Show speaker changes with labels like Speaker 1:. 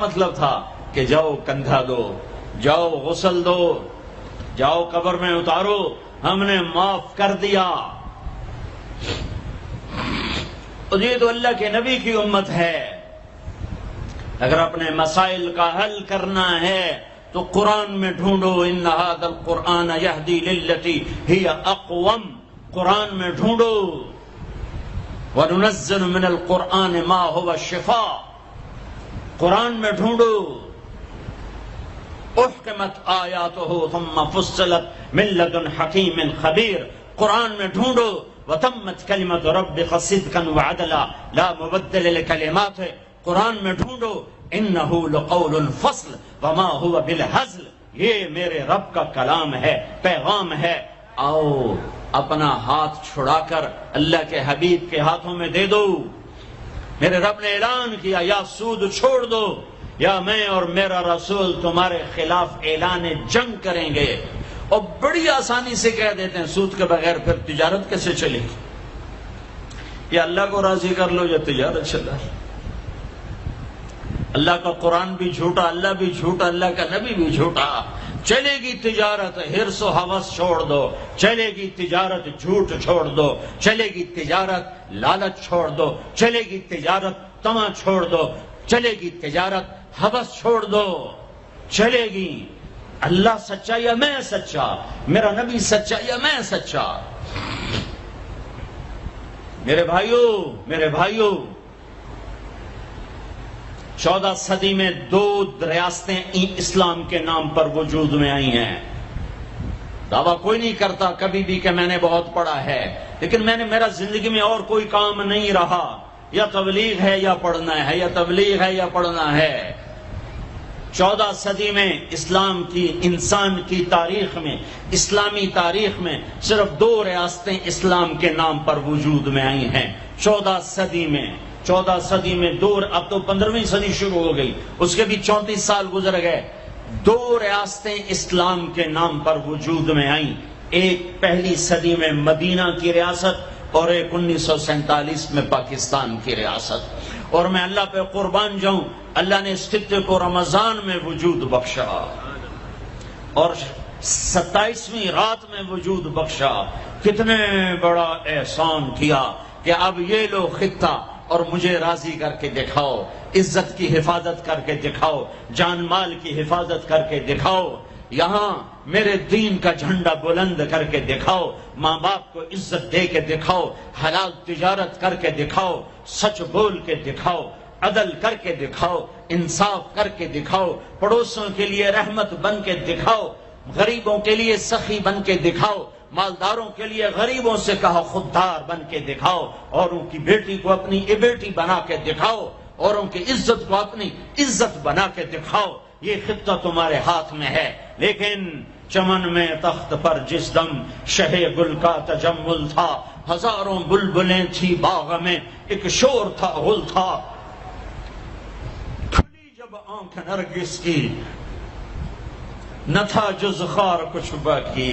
Speaker 1: مطلب تھا کہ جاؤ کندھا دو، جاؤ غسل دو، جاؤ قبر میں اتارو، ہم نے معاف کر دیا۔ اور یہ تو اللہ کے نبی کی امت ہے۔ اگر اپنے مسائل کا حل کرنا ہے تو قرآن میں ڈھونڈو، ان ھذا القرآن یہدی للتی ہی اقوم، قرآن میں ڈھونڈو۔ وَنُنَزِّلُ مِنَ الْقُرْآنِ مَا هُوَ شِفَاء، قرآن میں ڈھونڈو۔ احکمت آیاتہ ثم فصلت من لدن حکیم خبیر، قرآن میں ڈھونڈو۔ وتمت کلمۃ ربک صدقا وعدلا لا مبدل لکلماتہ، قرآن میں ڈھونڈو۔ انہ لقول فصل وما هو بالہزل، یہ میرے رب کا کلام ہے، پیغام ہے۔ آؤ اپنا ہاتھ چھڑا کر اللہ کے حبیب کے ہاتھوں میں دے دو۔ میرے رب نے اعلان کیا، یا سود چھوڑ دو یا میں اور میرا رسول تمہارے خلاف اعلان جنگ کریں گے۔ اور بڑی آسانی سے کہہ دیتے ہیں سود کے بغیر پھر تجارت کیسے چلے گی؟ یا اللہ کو راضی کر لو یا تجارت چلا۔ اللہ کا قرآن بھی جھوٹا، اللہ بھی جھوٹا، اللہ کا نبی بھی جھوٹا۔ چلے گی تجارت، حرص و ہوس چھوڑ دو، چلے گی تجارت، جھوٹ چھوڑ دو، چلے گی تجارت، لالچ چھوڑ دو، چلے گی تجارت، طمع چھوڑ دو، چلے گی تجارت، ہوس چھوڑ دو، چلے گی۔ اللہ سچا یا میں سچا، میرا نبی سچا یا میں سچا۔ میرے بھائیوں 14 صدی میں 2 ریاستیں اسلام کے نام پر وجود میں آئی ہیں۔ دعویٰ کوئی نہیں کرتا کبھی بھی کہ میں نے بہت پڑھا ہے، لیکن میرا زندگی میں اور کوئی کام نہیں رہا، یا تبلیغ ہے یا پڑھنا ہے، یا تبلیغ ہے یا پڑھنا ہے۔ 14 صدی میں اسلام کی، انسان کی تاریخ میں، اسلامی تاریخ میں صرف 2 ریاستیں اسلام کے نام پر وجود میں آئی ہیں 14 صدی میں۔ 14 صدی میں اب تو 15ویں صدی شروع ہو گئی، اس کے بھی 34 سال گزر گئے۔ 2 ریاستیں اسلام کے نام پر وجود میں آئیں، ایک پہلی صدی میں مدینہ کی ریاست اور ایک 1947 میں پاکستان کی ریاست۔ اور میں اللہ پہ قربان جاؤں، اللہ نے اس خطے کو رمضان میں وجود بخشا اور 27ویں رات میں وجود بخشا۔ کتنے بڑا احسان کیا کہ اب یہ لو خطہ اور مجھے راضی کر کے دکھاؤ، عزت کی حفاظت کر کے دکھاؤ، جان مال کی حفاظت کر کے دکھاؤ، یہاں میرے دین کا جھنڈا بلند کر کے دکھاؤ، ماں باپ کو عزت دے کے دکھاؤ، حلال تجارت کر کے دکھاؤ، سچ بول کے دکھاؤ، عدل کر کے دکھاؤ، انصاف کر کے دکھاؤ، پڑوسوں کے لیے رحمت بن کے دکھاؤ، غریبوں کے لیے سخی بن کے دکھاؤ، مالداروں کے لیے غریبوں سے کہا خوددار بن کے دکھاؤ، اوروں کی بیٹی کو اپنی بیٹی بنا کے دکھاؤ، اوروں کی عزت کو اپنی عزت بنا کے دکھاؤ۔ یہ خطہ تمہارے ہاتھ میں ہے، لیکن چمن میں تخت پر جس دم شہ گل کا تجمل تھا، ہزاروں بلبلیں تھی باغ میں، ایک شور تھا غل تھا، کھلی جب آنکھ نرگس کی نہ تھا جز خار کچھ باقی۔